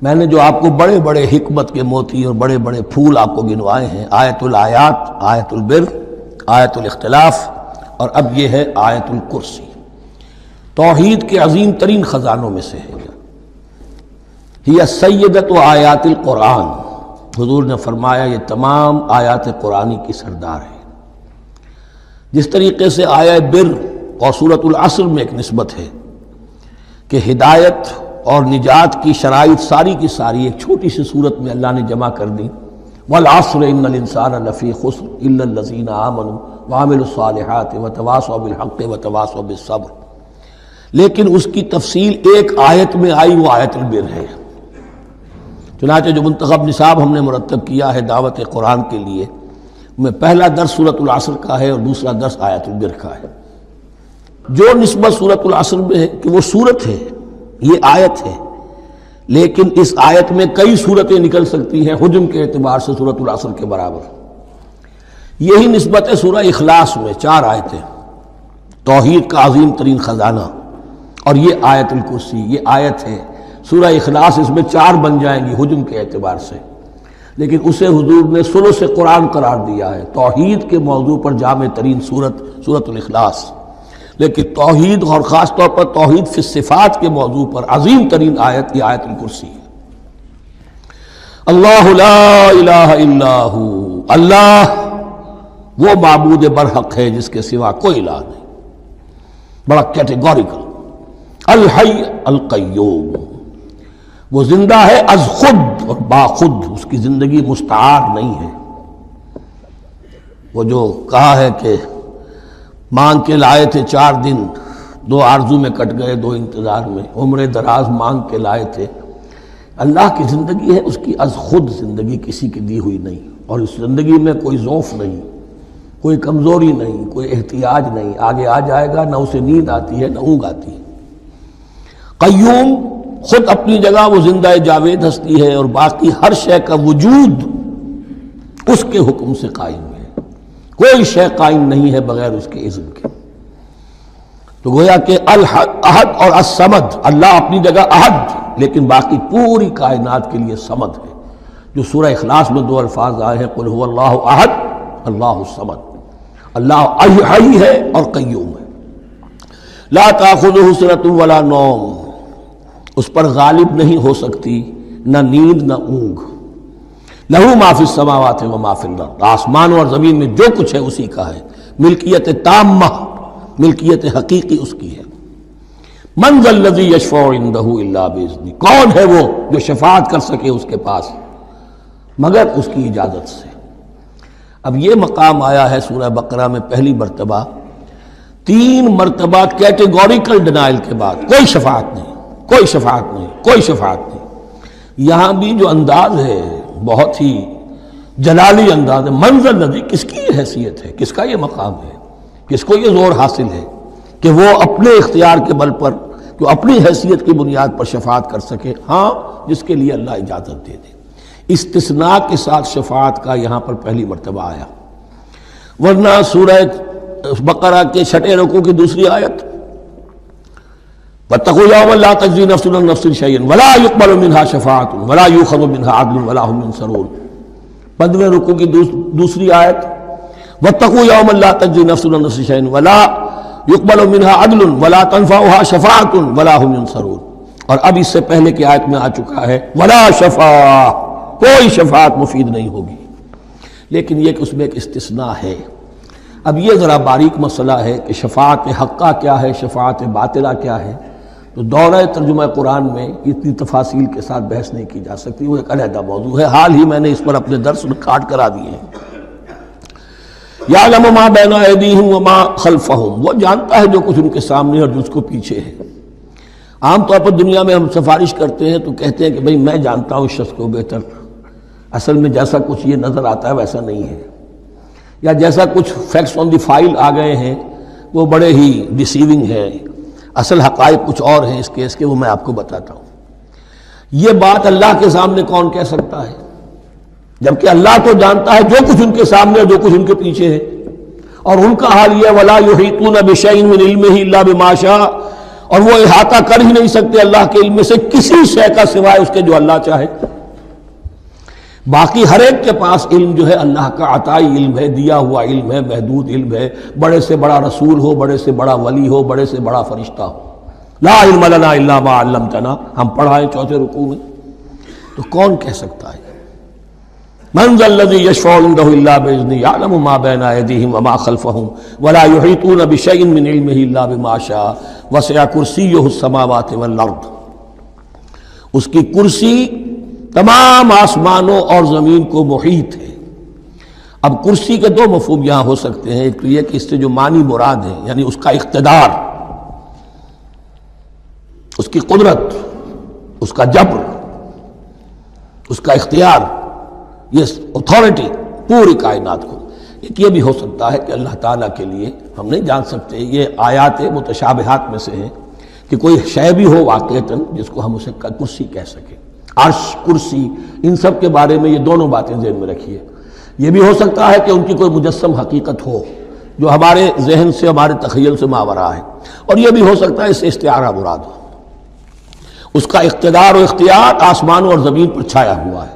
میں نے جو آپ کو بڑے بڑے حکمت کے موتی اور بڑے بڑے پھول آپ کو گنوائے ہیں، آیت الآیات، آیت البر، آیت الاختلاف، اور اب یہ ہے آیت الکرسی، توحید کے عظیم ترین خزانوں میں سے ہے۔ یہ سیدۃ آیات القرآن، حضور نے فرمایا یہ تمام آیات قرآنی کی سردار ہے۔ جس طریقے سے آیت بر اور سورۃ العصر میں ایک نسبت ہے کہ ہدایت اور نجات کی شرائط ساری کی ساری ایک چھوٹی سی صورت میں اللہ نے جمع کر دی، والعصر ان الانسان لفی خسر الا الذین آمنوا وعملوا الصالحات وتواصوا بالحق وتواصوا بالصبر، لیکن اس کی تفصیل ایک آیت میں آئی، وہ آیت البر ہے۔ چنانچہ جو منتخب نصاب ہم نے مرتب کیا ہے دعوت قرآن کے لیے، میں پہلا درس سورۃ العصر کا ہے اور دوسرا درس آیت البر کا ہے۔ جو نسبت سورۃ العصر میں ہے کہ وہ سورت ہے، یہ آیت ہے، لیکن اس آیت میں کئی سورتیں نکل سکتی ہیں حجم کے اعتبار سے سورۃ العصر کے برابر۔ یہی نسبت ہے سورہ اخلاص میں، 4 آیتیں، توحید کا عظیم ترین خزانہ، اور یہ آیت الکرسی، یہ آیت ہے سورہ اخلاص، اس میں 4 بن جائیں گی حجم کے اعتبار سے، لیکن اسے حضور نے ثلث قرآن قرار دیا ہے۔ توحید کے موضوع پر جامع ترین سورۃ الاخلاص، لیکن توحید اور خاص طور پر توحید فی الصفات کے موضوع پر عظیم ترین آیت یہ آیت الکرسی ہے۔ اللہ لا الہ الا ہو، اللہ وہ معبود برحق ہے جس کے سوا کوئی الہ نہیں، بڑا کیٹیگوریکل۔ الحی القیوم، وہ زندہ ہے از خود اور باخود، اس کی زندگی مستعار نہیں ہے۔ وہ جو کہا ہے کہ مانگ کے لائے تھے 4 دن، 2 آرزو میں کٹ گئے 2 انتظار میں، عمر دراز مانگ کے لائے تھے، اللہ کی زندگی ہے اس کی از خود زندگی، کسی کی دی ہوئی نہیں، اور اس زندگی میں کوئی ضعف نہیں، کوئی کمزوری نہیں، کوئی احتیاج نہیں، آگے آ جائے گا، نہ اسے نیند آتی ہے نہ اونگ آتی ہے۔ قیوم، خود اپنی جگہ وہ زندہ جاوید ہستی ہے، اور باقی ہر شے کا وجود اس کے حکم سے قائم ہے، کوئی شے قائم نہیں ہے بغیر اس کے اذن کے۔ تو گویا کہ احد اور الصمد، اللہ اپنی جگہ احد، لیکن باقی پوری کائنات کے لیے صمد ہے، جو سورہ اخلاص میں 2 الفاظ آئے ہیں، قل هو اللہ احد اللہ الصمد، اللہ حی ہے اور قیوم ہے۔ لا تأخذہ سنۃ ولا نوم، اس پر غالب نہیں ہو سکتی نہ نیند نہ اونگ۔ لہو ما فی السماوات و ما فی الارض، آسمانوں اور زمین میں جو کچھ ہے اسی کا ہے، ملکیت تامہ، ملکیت حقیقی اس کی ہے۔ من ذا الذی یشفع عندہ الا باذنہ، کون ہے وہ جو شفاعت کر سکے اس کے پاس مگر اس کی اجازت سے۔ اب یہ مقام آیا ہے سورہ بقرہ میں پہلی مرتبہ، 3 مرتبہ کیٹیگوریکل ڈینائل کے بعد، کوئی شفاعت نہیں، کوئی شفاعت نہیں، کوئی شفاعت نہیں۔ یہاں بھی جو انداز ہے بہت ہی جلالی انداز ہے، منظر الذی، کس کی یہ حیثیت ہے، کس کا یہ مقام ہے، کس کو یہ زور حاصل ہے کہ وہ اپنے اختیار کے بل پر، جو اپنی حیثیت کی بنیاد پر شفاعت کر سکے؟ ہاں، جس کے لیے اللہ اجازت دے دے۔ استثناء کے ساتھ شفاعت کا یہاں پر پہلی مرتبہ آیا، ورنہ سورہ بقرہ کے 6 رکوع کی دوسری آیت، وَاتَّقُوا يَوْمًا لَا تَجْزِي نَفْسٌ عَن نَفْسٍ شَيْئًا وَلَا يُقْبَلُ مِنْهَا شَفَاعَةٌ وَلَا يُؤْخَذُ مِنْهَا عَدْلٌ وَلَا هُمْ يُنصَرُونَ۔ 15ویں رکوع کی دوسری آیت، وَاتَّقُوا يَوْمًا لَا تَجْزِي نَفْسٌ عَن نَفْسٍ شَيْئًا وَلَا يُقْبَلُ مِنْهَا عَدْلٌ وَلَا تَنفَعُهَا شَفَاعَةٌ وَلَا هُمْ يُنصَرُونَ۔ اور اب اس سے پہلے کی آیت میں آ چکا ہے وَلَا شَفَاعَةٌ، کوئی شفاعت مفید نہیں ہوگی، لیکن یہ کہ اس میں ایک استثناء ہے۔ اب یہ ذرا باریک مسئلہ ہے کہ شفاعت حقہ کیا ہے، شفاعت باطلہ کیا ہے، تو دورہ ترجمہ قرآن میں اتنی تفاصیل کے ساتھ بحث نہیں کی جا سکتی، وہ ایک علیحدہ موضوع ہے، حال ہی میں نے اس پر اپنے درس ریکارڈ کرا دیے ہیں۔ یعلم ما بین ایدیہم وما خلفہم، وہ جانتا ہے جو کچھ ان کے سامنے اور جو اس کو پیچھے ہے۔ عام طور پر دنیا میں ہم سفارش کرتے ہیں تو کہتے ہیں کہ بھئی میں جانتا ہوں اس شخص کو بہتر، اصل میں جیسا کچھ یہ نظر آتا ہے ویسا نہیں ہے، یا جیسا کچھ فیکٹس آن دی فائل آ گئے ہیں وہ بڑے ہی ڈیسیونگ ہے، اصل حقائق کچھ اور ہیں اس کیس کے، وہ میں آپ کو بتاتا ہوں۔ یہ بات اللہ کے سامنے کون کہہ سکتا ہے، جبکہ اللہ تو جانتا ہے جو کچھ ان کے سامنے اور جو کچھ ان کے پیچھے ہے، اور ان کا حال یہ وَلَا يُحِيطُونَ بِشَيْءٍ مِّنْ عِلْمِهِ إِلَّا بِمَا شَاءَ، اور وہ احاطہ کر ہی نہیں سکتے اللہ کے علم سے کسی شے کا سوائے اس کے جو اللہ چاہے۔ باقی ہر ایک کے پاس علم جو ہے اللہ کا عطائی علم ہے، دیا ہوا علم ہے، محدود علم ہے، بڑے سے بڑا رسول ہو، بڑے سے بڑا ولی ہو، بڑے سے بڑا فرشتہ ہو۔ لا علم لنا الا ما علمتنا، ہم پڑھائیں چوتھے رکوع میں، تو کون کہہ سکتا ہے؟ من ذا الذی یشفع عنده الا باذنہ یعلم ما بین ایدیہم وما خلفہم ولا یحیطون بشیء من علمہ الا بما شاء وسع کرسیہ السماوات والارض۔ اس کی کرسی تمام آسمانوں اور زمین کو محیط ہے۔ اب کرسی کے دو مفہوم یہاں ہو سکتے ہیں، ایک تو یہ کہ اس سے جو معنی مراد ہے یعنی اس کا اقتدار، اس کی قدرت، اس کا جبر، اس کا اختیار، یہ اتھارٹی پوری کائنات کو۔ ایک یہ بھی ہو سکتا ہے کہ اللہ تعالیٰ کے لیے ہم نہیں جان سکتے، یہ آیات متشابہات میں سے ہے کہ کوئی شے بھی ہو واقعتاً جس کو ہم اسے کرسی کہہ سکیں، عرش، کرسی، ان سب کے بارے میں یہ دونوں باتیں ذہن میں رکھیے۔ یہ بھی ہو سکتا ہے کہ ان کی کوئی مجسم حقیقت ہو جو ہمارے ذہن سے، ہمارے تخیل سے ماورا ہے، اور یہ بھی ہو سکتا ہے اس سے استعارہ مراد ہو۔ اس کا اقتدار و اختیار آسمانوں اور زمین پر چھایا ہوا ہے۔